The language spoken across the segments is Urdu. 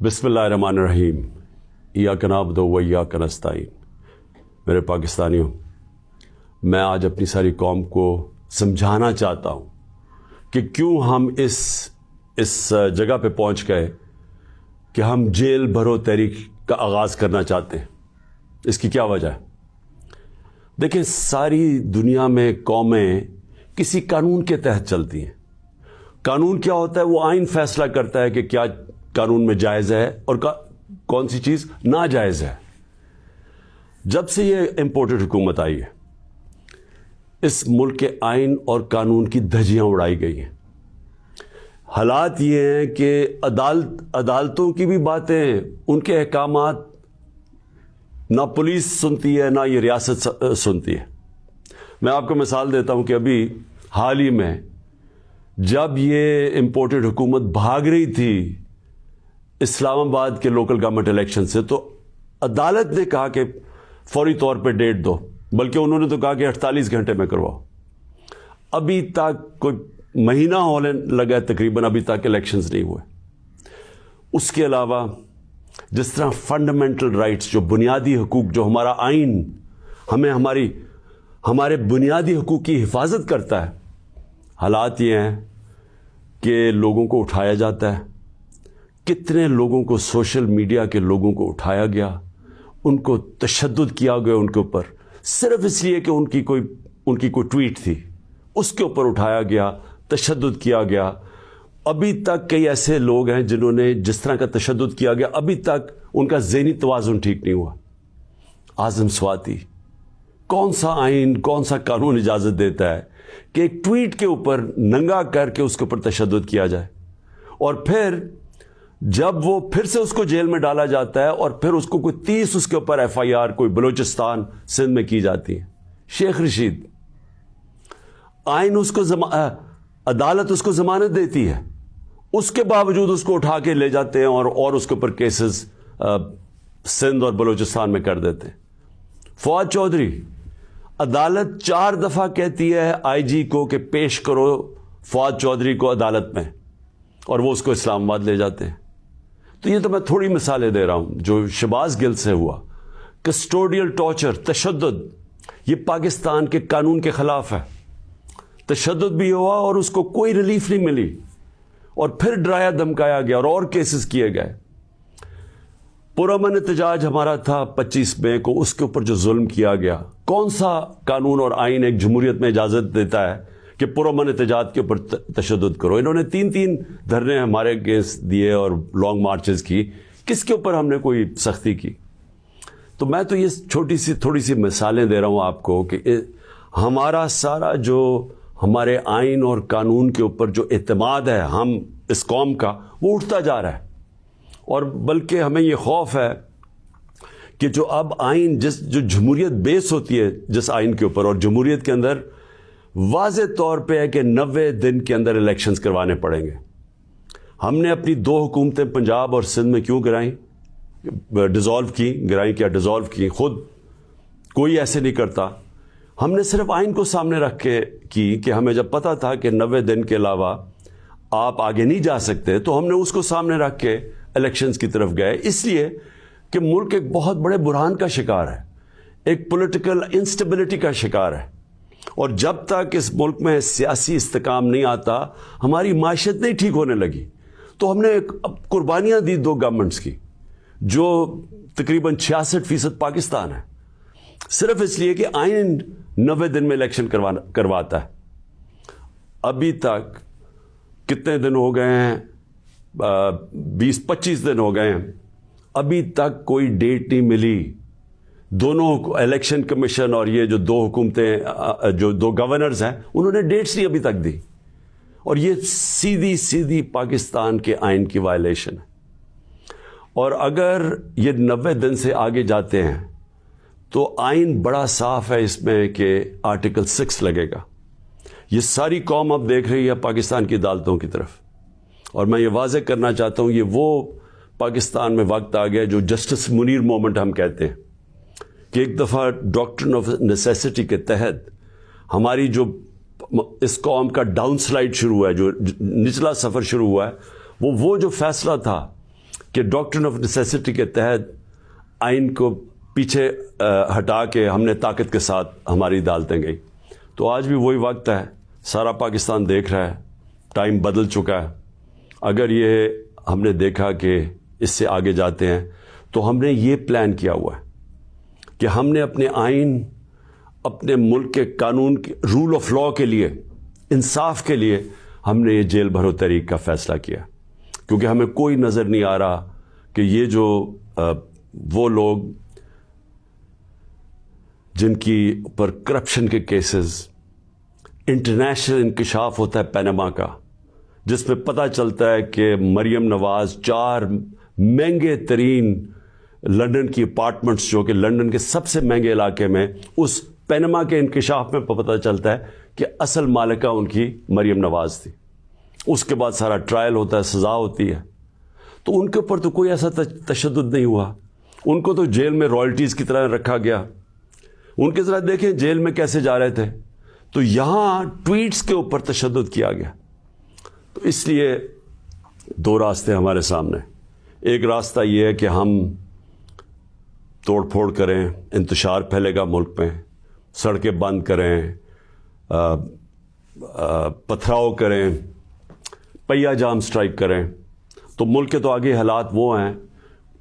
بسم اللہ الرحمن الرحیم ایاک نعبد و ایاک نستعین۔ میرے پاکستانیوں، میں آج اپنی ساری قوم کو سمجھانا چاہتا ہوں کہ کیوں ہم اس جگہ پہ پہنچ گئے کہ ہم جیل بھرو تحریک کا آغاز کرنا چاہتے ہیں۔ اس کی کیا وجہ ہے؟ دیکھیں، ساری دنیا میں قومیں کسی قانون کے تحت چلتی ہیں۔ قانون کیا ہوتا ہے؟ وہ آئین فیصلہ کرتا ہے کہ کیا قانون میں جائز ہے اور کون سی چیز ناجائز ہے۔ جب سے یہ امپورٹڈ حکومت آئی ہے، اس ملک کے آئین اور قانون کی دھجیاں اڑائی گئی ہیں۔ حالات یہ ہیں کہ عدالتوں کی بھی باتیں، ان کے احکامات نہ پولیس سنتی ہے نہ یہ ریاست سنتی ہے۔ میں آپ کو مثال دیتا ہوں کہ ابھی حال ہی میں جب یہ امپورٹڈ حکومت بھاگ رہی تھی اسلام آباد کے لوکل گورنمنٹ الیکشن سے، تو عدالت نے کہا کہ فوری طور پہ ڈیٹ دو، بلکہ انہوں نے تو کہا کہ 48 گھنٹے میں کرواؤ۔ ابھی تک کوئی مہینہ ہونے لگا ہے تقریباً، ابھی تک الیکشنز نہیں ہوئے۔ اس کے علاوہ جس طرح فنڈامنٹل رائٹس، جو بنیادی حقوق، جو ہمارا آئین ہمیں ہمارے بنیادی حقوق کی حفاظت کرتا ہے، حالات یہ ہیں کہ لوگوں کو اٹھایا جاتا ہے۔ کتنے لوگوں کو، سوشل میڈیا کے لوگوں کو اٹھایا گیا، ان کو تشدد کیا گیا ان کے اوپر، صرف اس لیے کہ ان کی کوئی ٹویٹ تھی، اس کے اوپر اٹھایا گیا، تشدد کیا گیا۔ ابھی تک کئی ایسے لوگ ہیں جنہوں نے جس طرح کا تشدد کیا گیا، ابھی تک ان کا ذہنی توازن ٹھیک نہیں ہوا۔ اعظم سواتی، کون سا آئین، کون سا قانون اجازت دیتا ہے کہ ایک ٹویٹ کے اوپر ننگا کر کے اس کے اوپر تشدد کیا جائے، اور پھر جب وہ پھر سے اس کو جیل میں ڈالا جاتا ہے اور پھر اس کو کوئی 30 اس کے اوپر FIR کوئی بلوچستان سندھ میں کی جاتی ہے۔ شیخ رشید، آئین اس کو عدالت اس کو ضمانت دیتی ہے، اس کے باوجود اس کو اٹھا کے لے جاتے ہیں اور اس کے اوپر کیسز سندھ اور بلوچستان میں کر دیتے ہیں۔ فواد چودھری، عدالت 4 دفعہ کہتی ہے IG کو کہ پیش کرو فواد چودھری کو عدالت میں، اور وہ اس کو اسلام آباد لے جاتے ہیں۔ تو یہ تو میں تھوڑی مثالیں دے رہا ہوں جو شہباز گل سے ہوا۔ کسٹوڈیل ٹارچر، تشدد، یہ پاکستان کے قانون کے خلاف ہے۔ تشدد بھی ہوا اور اس کو کوئی ریلیف نہیں ملی، اور پھر ڈرایا دھمکایا گیا اور کیسز کیے گئے۔ پرامن احتجاج ہمارا تھا 25 مئی کو، اس کے اوپر جو ظلم کیا گیا، کون سا قانون اور آئین ایک جمہوریت میں اجازت دیتا ہے کہ پرامن احتجاج کے اوپر تشدد کرو؟ انہوں نے 3 دھرنے ہمارے اگینسٹ دیے اور لانگ مارچز کی، کس کے اوپر ہم نے کوئی سختی کی؟ تو میں تو یہ تھوڑی سی مثالیں دے رہا ہوں آپ کو کہ ہمارا سارا جو ہمارے آئین اور قانون کے اوپر جو اعتماد ہے ہم اس قوم کا، وہ اٹھتا جا رہا ہے۔ اور بلکہ ہمیں یہ خوف ہے کہ جو اب آئین جو جمہوریت بیس ہوتی ہے جس آئین کے اوپر، اور جمہوریت کے اندر واضح طور پہ ہے کہ 90 دن کے اندر الیکشنز کروانے پڑیں گے۔ ہم نے اپنی 2 حکومتیں پنجاب اور سندھ میں کیوں گرائیں؟ ڈیزالو کی خود کوئی ایسے نہیں کرتا۔ ہم نے صرف آئین کو سامنے رکھ کے کی کہ ہمیں جب پتا تھا کہ 90 دن کے علاوہ آپ آگے نہیں جا سکتے، تو ہم نے اس کو سامنے رکھ کے الیکشنز کی طرف گئے، اس لیے کہ ملک ایک بہت بڑے بحران کا شکار ہے، ایک پولیٹیکل انسٹیبلٹی کا شکار ہے، اور جب تک اس ملک میں سیاسی استحکام نہیں آتا، ہماری معیشت نہیں ٹھیک ہونے لگی۔ تو ہم نے قربانیاں دی 2 گورنمنٹس کی، جو تقریباً 66% پاکستان ہے، صرف اس لیے کہ آئین 90 دن میں الیکشن کرواتا ہے۔ ابھی تک کتنے دن ہو گئے ہیں؟ 20-25 دن ہو گئے ہیں، ابھی تک کوئی ڈیٹ نہیں ملی۔ دونوں الیکشن کمیشن اور یہ جو 2 حکومتیں، جو 2 گورنرز ہیں، انہوں نے ڈیٹس نہیں ابھی تک دی، اور یہ سیدھی پاکستان کے آئین کی وائلیشن ہے۔ اور اگر یہ 90 دن سے آگے جاتے ہیں تو آئین بڑا صاف ہے اس میں کہ آرٹیکل 6 لگے گا۔ یہ ساری قوم اب دیکھ رہی ہے پاکستان کی عدالتوں کی طرف، اور میں یہ واضح کرنا چاہتا ہوں، یہ وہ پاکستان میں وقت آ گیا جو جسٹس منیر مومنٹ ہم کہتے ہیں، کہ ایک دفعہ ڈاکٹرن آف نیسیسٹی کے تحت ہماری جو اس قوم کا ڈاؤن سلائڈ شروع ہوا ہے، جو نچلا سفر شروع ہوا ہے، وہ جو فیصلہ تھا کہ ڈاکٹرن آف نیسیسٹی کے تحت آئین کو پیچھے ہٹا کے ہم نے طاقت کے ساتھ ہماری عدالتیں گئی. تو آج بھی وہی وقت ہے, سارا پاکستان دیکھ رہا ہے, ٹائم بدل چکا ہے. اگر یہ ہم نے دیکھا کہ اس سے آگے جاتے ہیں تو ہم نے یہ پلان کیا ہوا ہے کہ ہم نے اپنے آئین, اپنے ملک کے قانون, رول آف لاء کے لیے, انصاف کے لیے ہم نے یہ جیل بھرو تحریک کا فیصلہ کیا, کیونکہ ہمیں کوئی نظر نہیں آ رہا کہ یہ جو وہ لوگ جن کی پر کرپشن کے کیسز, انٹرنیشنل انکشاف ہوتا ہے پینما کا, جس میں پتہ چلتا ہے کہ مریم نواز 4 مہنگے ترین لندن کی اپارٹمنٹس, جو کہ لندن کے سب سے مہنگے علاقے میں, اس پینما کے انکشاف میں پتہ چلتا ہے کہ اصل مالکہ ان کی مریم نواز تھی. اس کے بعد سارا ٹرائل ہوتا ہے, سزا ہوتی ہے. تو ان کے اوپر تو کوئی ایسا تشدد نہیں ہوا, ان کو تو جیل میں رائلٹیز کی طرح رکھا گیا. ان کے ذرا دیکھیں جیل میں کیسے جا رہے تھے. تو یہاں ٹویٹس کے اوپر تشدد کیا گیا. تو اس لیے 2 راستے ہمارے سامنے. ایک راستہ یہ ہے کہ ہم توڑ پھوڑ کریں, انتشار پھیلے گا ملک میں, سڑکیں بند کریں, پتھراؤ کریں, پہیا جام سٹرائک کریں. تو ملک کے تو آگے حالات وہ ہیں,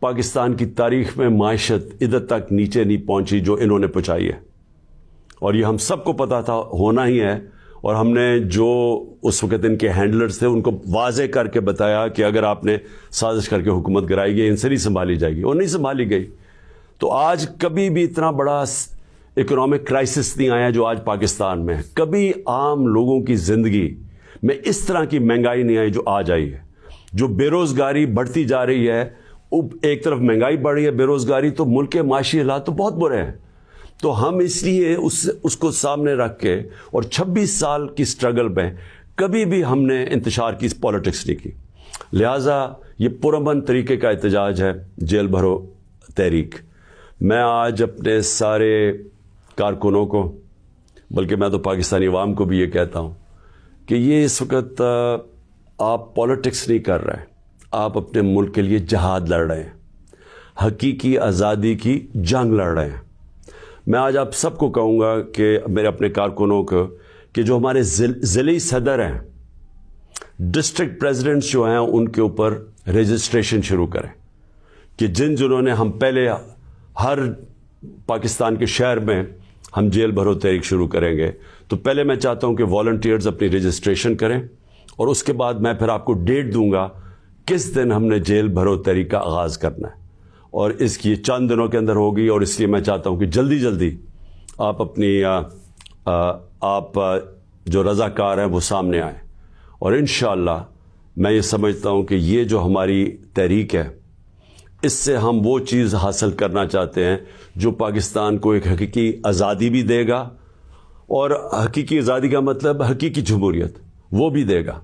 پاکستان کی تاریخ میں معیشت ادھر تک نیچے نہیں پہنچی جو انہوں نے پہنچائی ہے, اور یہ ہم سب کو پتا تھا ہونا ہی ہے. اور ہم نے جو اس وقت ان کے ہینڈلرز تھے ان کو واضح کر کے بتایا کہ اگر آپ نے سازش کر کے حکومت گرائی گئی, ان سے نہیں سنبھالی جائے گی, اور نہیں سنبھالی گئی. تو آج کبھی بھی اتنا بڑا اکنامک کرائسس نہیں آیا جو آج پاکستان میں ہے. کبھی عام لوگوں کی زندگی میں اس طرح کی مہنگائی نہیں آئی جو آج آئی ہے. جو بے روزگاری بڑھتی جا رہی ہے, ایک طرف مہنگائی بڑھ رہی ہے, بے روزگاری, تو ملک کے معاشی حالات تو بہت برے ہیں. تو ہم اس لیے اس کو سامنے رکھ کے, اور 26 سال کی سٹرگل میں کبھی بھی ہم نے انتشار کی پالیٹکس نہیں کی. لہٰذا یہ پرامن طریقے کا احتجاج ہے جیل بھرو تحریک. میں آج اپنے سارے کارکنوں کو, بلکہ میں تو پاکستانی عوام کو بھی یہ کہتا ہوں کہ یہ اس وقت آپ پالیٹکس نہیں کر رہے, آپ اپنے ملک کے لیے جہاد لڑ رہے ہیں, حقیقی آزادی کی جنگ لڑ رہے ہیں. میں آج آپ سب کو کہوں گا کہ میرے اپنے کارکنوں کو کہ جو ہمارے ضلعی صدر ہیں, ڈسٹرکٹ پریزیڈنٹس جو ہیں, ان کے اوپر رجسٹریشن شروع کریں کہ جنہوں نے ہم پہلے ہر پاکستان کے شہر میں ہم جیل بھرو تحریک شروع کریں گے. تو پہلے میں چاہتا ہوں کہ والنٹیئرز اپنی رجسٹریشن کریں, اور اس کے بعد میں پھر آپ کو ڈیٹ دوں گا کس دن ہم نے جیل بھرو تحریک کا آغاز کرنا ہے, اور اس کی چند دنوں کے اندر ہوگی. اور اس لیے میں چاہتا ہوں کہ جلدی جلدی آپ اپنی آپ جو رضاکار ہیں وہ سامنے آئیں. اور انشاءاللہ میں یہ سمجھتا ہوں کہ یہ جو ہماری تحریک ہے, اس سے ہم وہ چیز حاصل کرنا چاہتے ہیں جو پاکستان کو ایک حقیقی آزادی بھی دے گا, اور حقیقی آزادی کا مطلب حقیقی جمہوریت وہ بھی دے گا.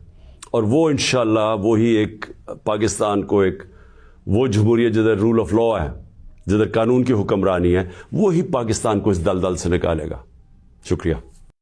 اور وہ انشاءاللہ وہی ایک پاکستان کو ایک وہ جمہوریت جدھر رول آف لاء ہے, جدھر قانون کی حکمرانی ہے, وہی پاکستان کو اس دلدل سے نکالے گا. شکریہ.